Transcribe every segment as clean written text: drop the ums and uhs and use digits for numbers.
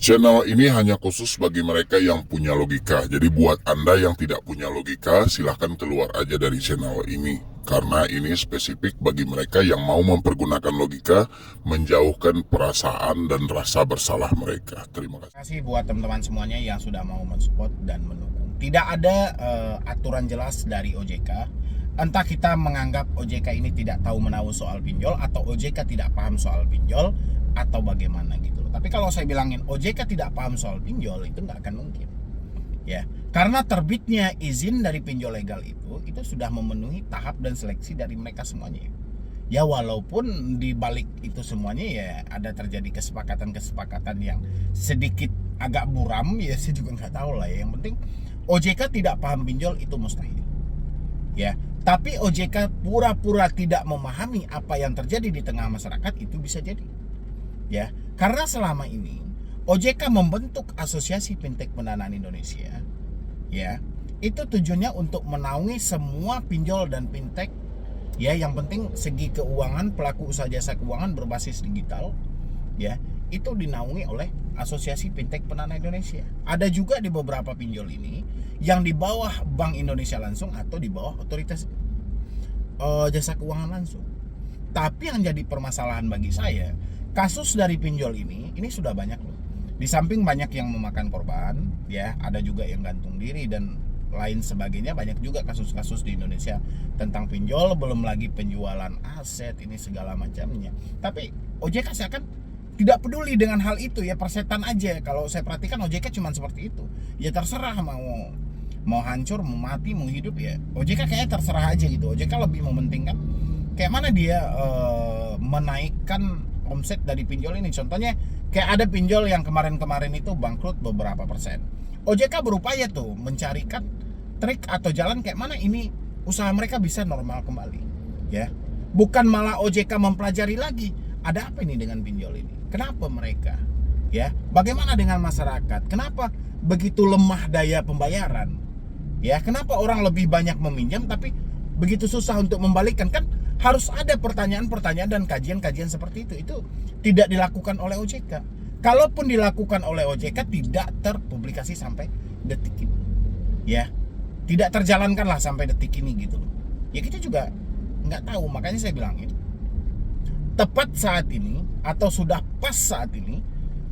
Channel ini hanya khusus bagi mereka yang punya logika. Jadi buat Anda yang tidak punya logika, silahkan keluar aja dari channel ini. Karena ini spesifik bagi mereka yang mau mempergunakan logika, menjauhkan perasaan dan rasa bersalah mereka. Terima kasih. Terima kasih buat teman-teman semuanya yang sudah mau mensupport dan mendukung. Tidak ada aturan jelas dari OJK. Entah kita menganggap OJK ini tidak tahu menahu soal pinjol, atau OJK tidak paham soal pinjol, atau bagaimana gitu. Tapi kalau saya bilangin OJK tidak paham soal pinjol, itu nggak akan mungkin. Ya, karena terbitnya izin dari pinjol legal itu sudah memenuhi tahap dan seleksi dari mereka semuanya. Ya, walaupun di balik itu semuanya ya ada terjadi kesepakatan-kesepakatan yang sedikit agak buram, ya saya juga nggak tahu lah ya. Yang penting OJK tidak paham pinjol itu mustahil. Ya, tapi OJK pura-pura tidak memahami apa yang terjadi di tengah masyarakat, itu bisa jadi. Ya, karena selama ini OJK membentuk Asosiasi Fintech Pendanaan Indonesia, ya, itu tujuannya untuk menaungi semua pinjol dan fintech, ya, yang penting segi keuangan, pelaku usaha jasa keuangan berbasis digital, ya, itu dinaungi oleh Asosiasi Fintech Pendanaan Indonesia. Ada juga di beberapa pinjol ini yang di bawah Bank Indonesia langsung atau di bawah Otoritas Jasa Keuangan langsung. Tapi yang jadi permasalahan bagi saya, kasus dari pinjol ini sudah banyak loh. Di samping banyak yang memakan korban, ya, ada juga yang gantung diri dan lain sebagainya. Banyak juga kasus-kasus di Indonesia tentang pinjol, belum lagi penjualan aset ini segala macamnya. Tapi OJK seakan tidak peduli dengan hal itu, ya, persetan aja. Kalau saya perhatikan OJK cuma seperti itu. Ya terserah mau hancur, mau mati, mau hidup, ya OJK kayaknya terserah aja gitu. OJK lebih mementingkan kayak mana dia menaikkan omset dari pinjol ini. Contohnya kayak ada pinjol yang kemarin-kemarin itu bangkrut beberapa persen. OJK berupaya tuh mencarikan trik atau jalan kayak mana ini usaha mereka bisa normal kembali, ya. Bukan malah OJK mempelajari lagi ada apa ini dengan pinjol ini. Kenapa mereka, ya? Bagaimana dengan masyarakat? Kenapa begitu lemah daya pembayaran? Ya, kenapa orang lebih banyak meminjam tapi begitu susah untuk membalikkan? Kan harus ada pertanyaan-pertanyaan dan kajian-kajian seperti itu. Itu tidak dilakukan oleh OJK. Kalaupun dilakukan oleh OJK, tidak terpublikasi sampai detik ini. Ya, tidak terjalankan lah sampai detik ini gitu loh. Ya kita juga nggak tahu, makanya saya bilangin tepat saat ini atau sudah pas saat ini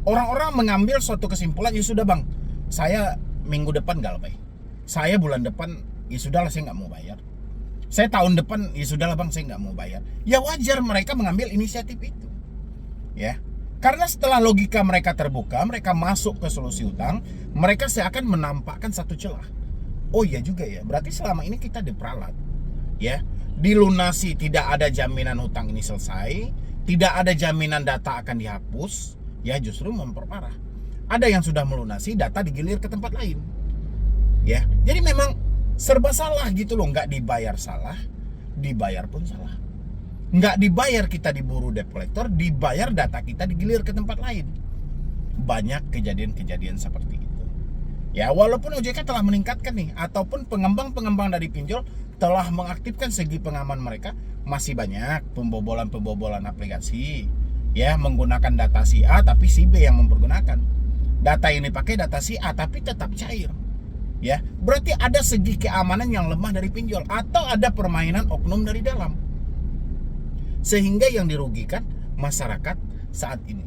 orang-orang mengambil suatu kesimpulan, ya sudah bang, saya minggu depan nggak lebih, saya bulan depan ya sudahlah saya nggak mau bayar, saya tahun depan ya sudahlah bang saya nggak mau bayar. Ya wajar mereka mengambil inisiatif itu, ya, karena setelah logika mereka terbuka, mereka masuk ke solusi utang, mereka seakan menampakkan satu celah. Oh iya juga ya, berarti selama ini kita diperalat, ya, dilunasi, tidak ada jaminan hutang ini selesai, tidak ada jaminan data akan dihapus, ya justru memperparah. Ada yang sudah melunasi, data digilir ke tempat lain, ya. Jadi memang serba salah gitu loh. Nggak dibayar salah, dibayar pun salah. Nggak dibayar kita diburu debt collector, dibayar data kita digilir ke tempat lain. Banyak kejadian-kejadian seperti itu. Ya, walaupun OJK telah meningkatkan nih, ataupun pengembang-pengembang dari pinjol telah mengaktifkan segi pengaman mereka, masih banyak pembobolan-pembobolan aplikasi, ya, menggunakan data si A tapi si B yang mempergunakan. Data ini pakai data si A tapi tetap cair. Ya, berarti ada segi keamanan yang lemah dari pinjol, atau ada permainan oknum dari dalam. Sehingga yang dirugikan masyarakat saat ini.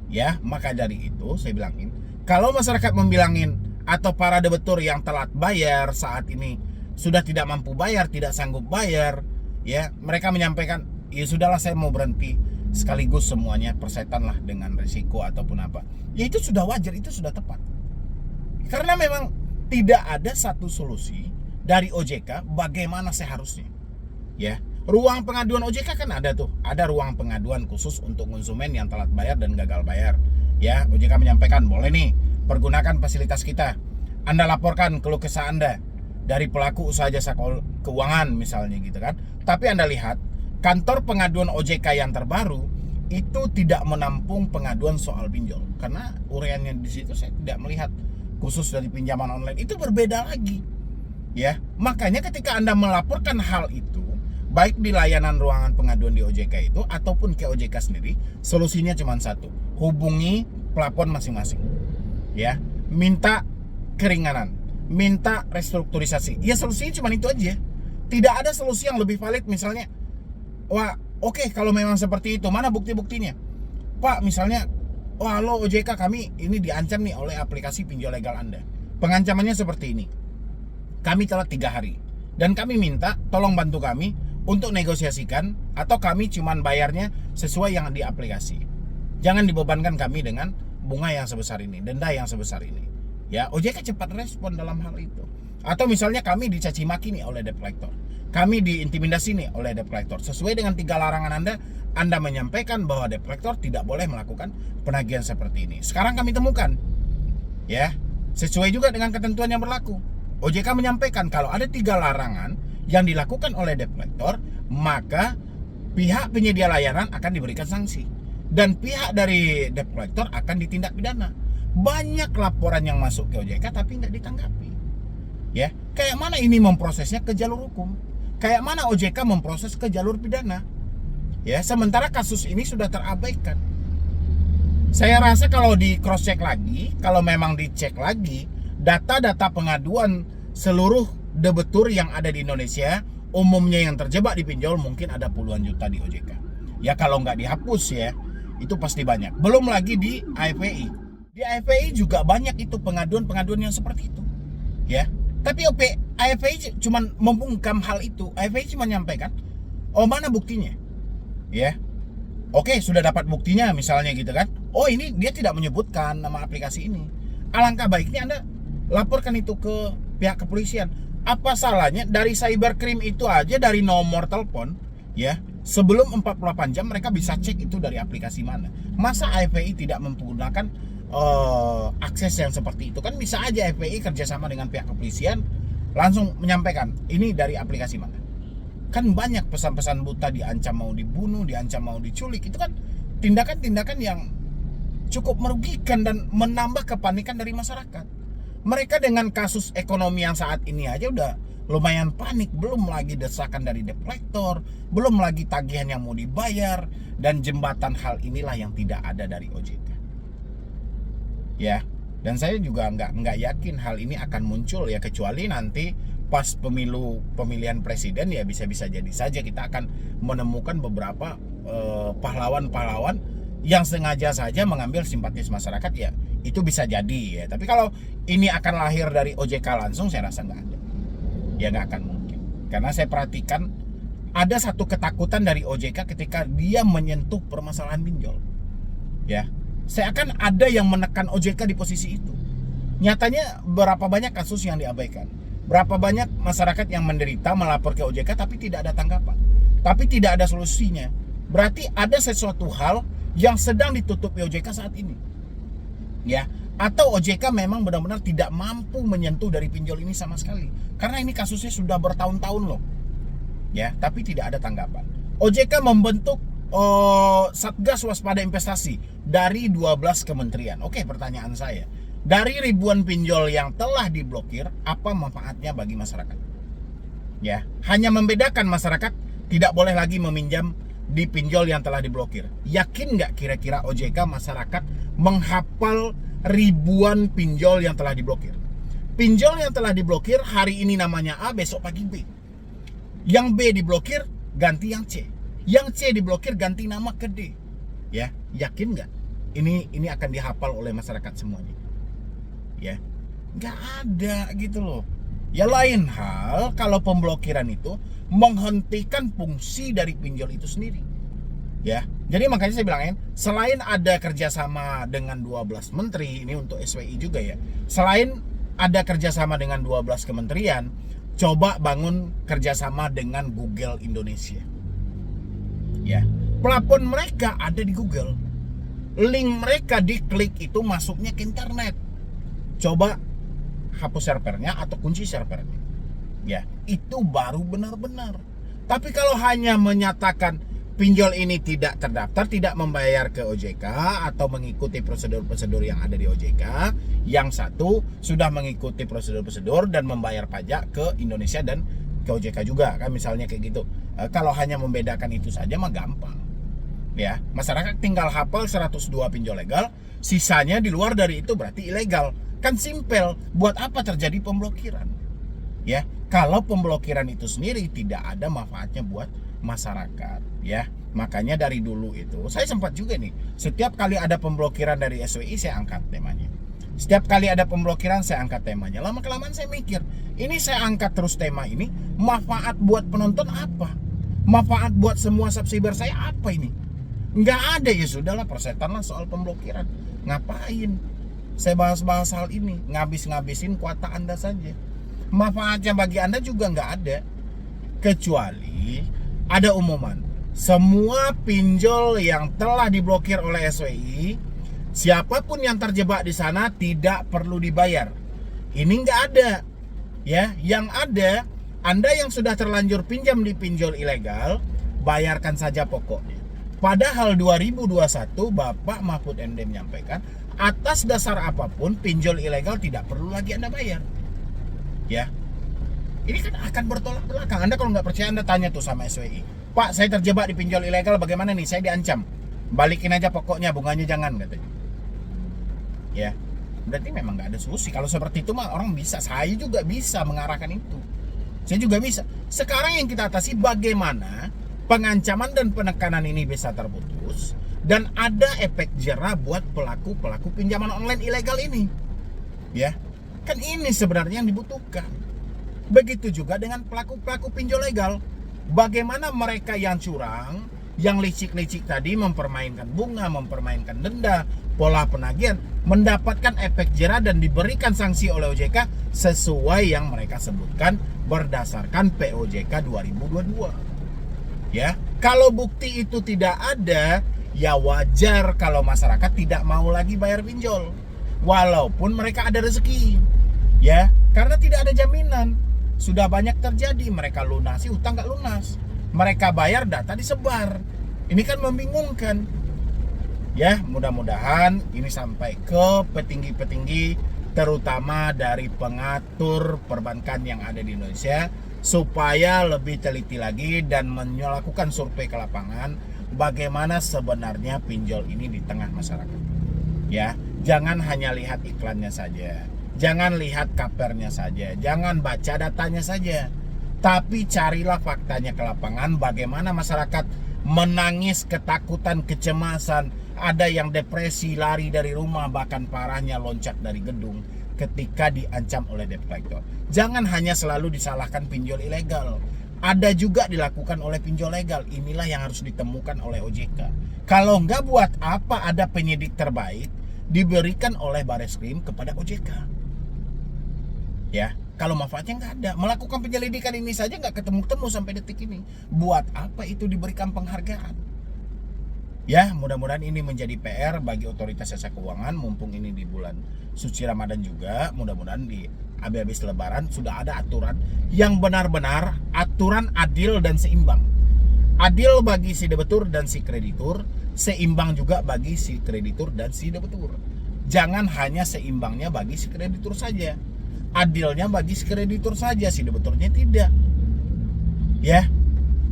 Ya, maka dari itu saya bilangin, kalau masyarakat membilangin atau para debitur yang telat bayar saat ini sudah tidak mampu bayar, tidak sanggup bayar, ya, mereka menyampaikan, ya sudahlah saya mau berhenti sekaligus semuanya persetan lah dengan risiko ataupun apa. Ya itu sudah wajar, itu sudah tepat. Karena memang tidak ada satu solusi dari OJK bagaimana seharusnya. Ya, ruang pengaduan OJK kan ada tuh, ada ruang pengaduan khusus untuk konsumen yang telat bayar dan gagal bayar. Ya, OJK menyampaikan boleh nih pergunakan fasilitas kita. Anda laporkan keluh kesah Anda dari pelaku usaha jasa keuangan misalnya gitu kan. Tapi Anda lihat kantor pengaduan OJK yang terbaru itu tidak menampung pengaduan soal pinjol, karena uraiannya di situ saya tidak melihat khusus dari pinjaman online. Itu berbeda lagi. Ya, makanya ketika Anda melaporkan hal itu, baik di layanan ruangan pengaduan di OJK itu ataupun ke OJK sendiri, solusinya cuma satu: hubungi pelapor masing-masing. ya, minta keringanan, minta restrukturisasi. Ya solusinya cuma itu aja. Tidak ada solusi yang lebih valid. Misalnya, wah oke, kalau memang seperti itu, mana bukti-buktinya? Pak, misalnya, wah halo OJK, kami ini diancam nih oleh aplikasi pinjol legal Anda. Pengancamannya seperti ini. Kami telat 3 hari. Dan kami minta tolong bantu kami untuk negosiasikan, atau kami cuman bayarnya sesuai yang di aplikasi. Jangan dibebankan kami dengan bunga yang sebesar ini, denda yang sebesar ini. Ya, OJK cepat respon dalam hal itu. Atau misalnya kami dicaci maki nih oleh debt collector. Kami diintimidasi nih oleh debt collector. Sesuai dengan 3 larangan Anda menyampaikan bahwa debt collector tidak boleh melakukan penagihan seperti ini. Sekarang kami temukan, ya, sesuai juga dengan ketentuan yang berlaku. OJK menyampaikan kalau ada 3 larangan yang dilakukan oleh debt collector, maka pihak penyedia layanan akan diberikan sanksi dan pihak dari debt collector akan ditindak pidana. Banyak laporan yang masuk ke OJK tapi nggak ditanggapi. Ya, kayak mana ini memprosesnya ke jalur hukum? Kayak mana OJK memproses ke jalur pidana? Ya, sementara kasus ini sudah terabaikan. Saya rasa kalau di cross check lagi, kalau memang dicek lagi data-data pengaduan seluruh debetur yang ada di Indonesia, umumnya yang terjebak di pinjol mungkin ada puluhan juta di OJK. Ya kalau nggak dihapus ya, itu pasti banyak. Belum lagi di AFPI. Di AFPI juga banyak itu pengaduan-pengaduan yang seperti itu. Ya, tapi AFPI cuma membungkam hal itu. AFPI cuma menyampaikan, oh mana buktinya? Ya, oke sudah dapat buktinya misalnya gitu kan. Oh ini dia tidak menyebutkan nama aplikasi ini. Alangkah baiknya Anda laporkan itu ke pihak kepolisian. Apa salahnya dari cybercrime itu aja, dari nomor telepon ya, sebelum 48 jam mereka bisa cek itu dari aplikasi mana. Masa AFPI tidak menggunakan akses yang seperti itu? Kan bisa aja AFPI kerjasama dengan pihak kepolisian langsung menyampaikan ini dari aplikasi mana. Kan banyak pesan-pesan buta, diancam mau dibunuh, diancam mau diculik. Itu kan tindakan-tindakan yang cukup merugikan dan menambah kepanikan dari masyarakat. Mereka dengan kasus ekonomi yang saat ini aja udah lumayan panik, belum lagi desakan dari debt collector, belum lagi tagihan yang mau dibayar, dan jembatan hal inilah yang tidak ada dari OJK. Ya, dan saya juga nggak yakin hal ini akan muncul ya, kecuali nanti pas pemilihan presiden ya bisa-bisa jadi saja kita akan menemukan beberapa pahlawan-pahlawan yang sengaja saja mengambil simpatis masyarakat, ya itu bisa jadi ya. Tapi kalau ini akan lahir dari OJK langsung, saya rasa nggak ada. Ya nggak akan mungkin. Karena saya perhatikan ada satu ketakutan dari OJK ketika dia menyentuh permasalahan pinjol. Ya, seakan ada yang menekan OJK di posisi itu. Nyatanya berapa banyak kasus yang diabaikan. Berapa banyak masyarakat yang menderita melapor ke OJK tapi tidak ada tanggapan. Tapi tidak ada solusinya. Berarti ada sesuatu hal yang sedang ditutupi OJK saat ini. Ya, atau OJK memang benar-benar tidak mampu menyentuh dari pinjol ini sama sekali. Karena ini kasusnya sudah bertahun-tahun loh. Ya, tapi tidak ada tanggapan. OJK membentuk Satgas Waspada Investasi dari 12 kementerian. Oke, pertanyaan saya, dari ribuan pinjol yang telah diblokir, apa manfaatnya bagi masyarakat? Ya, hanya membedakan masyarakat tidak boleh lagi meminjam di pinjol yang telah diblokir. Yakin nggak kira-kira OJK masyarakat menghafal ribuan pinjol yang telah diblokir? Pinjol yang telah diblokir hari ini namanya A, besok pagi B. Yang B diblokir ganti yang C. Yang C diblokir ganti nama ke D. Ya, yakin nggak ini akan dihafal oleh masyarakat semuanya? Ya, nggak ada gitu loh. Ya lain hal kalau pemblokiran itu menghentikan fungsi dari pinjol itu sendiri. Ya, jadi makanya saya bilangin, selain ada kerjasama dengan 12 menteri, ini untuk SWI juga ya. Selain ada kerjasama dengan 12 kementerian, coba bangun kerjasama dengan Google Indonesia. Ya, plafon mereka ada di Google. Link mereka diklik itu masuknya ke internet. Coba hapus servernya atau kunci servernya. Ya, itu baru benar-benar. Tapi kalau hanya menyatakan pinjol ini tidak terdaftar, tidak membayar ke OJK atau mengikuti prosedur-prosedur yang ada di OJK, yang satu sudah mengikuti prosedur-prosedur dan membayar pajak ke Indonesia dan ke OJK juga, kan misalnya kayak gitu. Kalau hanya membedakan itu saja mah gampang. Ya, masyarakat tinggal hafal 102 pinjol legal, sisanya di luar dari itu berarti ilegal. Kan simpel, buat apa terjadi pemblokiran? Ya, kalau pemblokiran itu sendiri tidak ada manfaatnya buat masyarakat, ya. Makanya dari dulu itu saya sempat juga nih, setiap kali ada pemblokiran dari SWI saya angkat temanya. Setiap kali ada pemblokiran saya angkat temanya. Lama kelamaan saya mikir, ini saya angkat terus tema ini, manfaat buat penonton apa? Manfaat buat semua subscriber saya apa ini? Nggak ada, ya sudahlah, persetan lah soal pemblokiran. Ngapain saya bahas-bahas hal ini? Ngabis-ngabisin kuota Anda saja. Manfaatnya bagi Anda juga nggak ada. Kecuali ada umuman, semua pinjol yang telah diblokir oleh SWI, siapapun yang terjebak di sana tidak perlu dibayar. Ini nggak ada. Ya, yang ada, Anda yang sudah terlanjur pinjam di pinjol ilegal, bayarkan saja pokoknya. Padahal 2021 Bapak Mahfud MD menyampaikan, atas dasar apapun pinjol ilegal tidak perlu lagi Anda bayar. Ya, ini kan akan bertolak belakang. Anda kalau nggak percaya, Anda tanya tuh sama SWI, Pak, saya terjebak di pinjol ilegal, bagaimana nih? Saya diancam. Balikin aja pokoknya, bunganya jangan, katanya. Ya, berarti memang nggak ada solusi. Kalau seperti itu mah orang bisa, saya juga bisa mengarahkan itu. Saya juga bisa. Sekarang yang kita atasi bagaimana pengancaman dan penekanan ini bisa terputus dan ada efek jera buat pelaku-pelaku pinjaman online ilegal ini. Ya, kan ini sebenarnya yang dibutuhkan. Begitu juga dengan pelaku-pelaku pinjol legal. Bagaimana mereka yang curang, yang licik-licik tadi, mempermainkan bunga, mempermainkan denda, pola penagihan, mendapatkan efek jera dan diberikan sanksi oleh OJK sesuai yang mereka sebutkan berdasarkan POJK 2022. Ya, kalau bukti itu tidak ada, ya wajar kalau masyarakat tidak mau lagi bayar pinjol, walaupun mereka ada rezeki. Ya, karena tidak ada jaminan. Sudah banyak terjadi, mereka lunasi utang nggak lunas, mereka bayar data disebar. Ini kan membingungkan. Ya, mudah-mudahan ini sampai ke petinggi-petinggi, terutama dari pengatur perbankan yang ada di Indonesia, supaya lebih teliti lagi dan melakukan survei ke lapangan bagaimana sebenarnya pinjol ini di tengah masyarakat. Ya, jangan hanya lihat iklannya saja, jangan lihat kapernya saja, jangan baca datanya saja, tapi carilah faktanya ke lapangan. Bagaimana masyarakat menangis ketakutan, kecemasan, ada yang depresi, lari dari rumah, bahkan parahnya loncat dari gedung ketika diancam oleh debt collector. Jangan hanya selalu disalahkan pinjol ilegal, ada juga dilakukan oleh pinjol legal. Inilah yang harus ditemukan oleh OJK. Kalau enggak, buat apa ada penyidik terbaik diberikan oleh Bareskrim kepada OJK? Ya, kalau manfaatnya nggak ada. Melakukan penyelidikan ini saja nggak ketemu-temu sampai detik ini. Buat apa itu diberikan penghargaan? Ya, mudah-mudahan ini menjadi PR bagi otoritas jasa keuangan. Mumpung ini di bulan suci Ramadan juga, mudah-mudahan di habis Lebaran sudah ada aturan yang benar-benar aturan adil dan seimbang. Adil bagi si debitur dan si kreditur, seimbang juga bagi si kreditur dan si debitur. Jangan hanya seimbangnya bagi si kreditur saja, adilnya bagi si kreditur saja, si debiturnya tidak. Ya,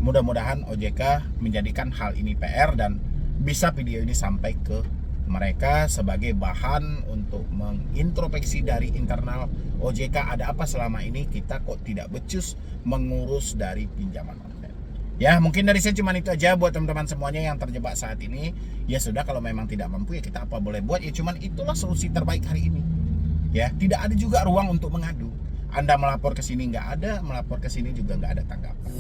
mudah-mudahan OJK menjadikan hal ini PR dan bisa video ini sampai ke mereka sebagai bahan untuk mengintrospeksi dari internal OJK, ada apa selama ini kita kok tidak becus mengurus dari pinjaman online. Ya, mungkin dari saya cuma itu aja buat teman-teman semuanya yang terjebak saat ini. Ya sudah, kalau memang tidak mampu ya kita apa boleh buat, ya cuman itulah solusi terbaik hari ini. Ya, tidak ada juga ruang untuk mengadu. Anda melapor ke sini nggak ada, melapor ke sini juga nggak ada tanggapan.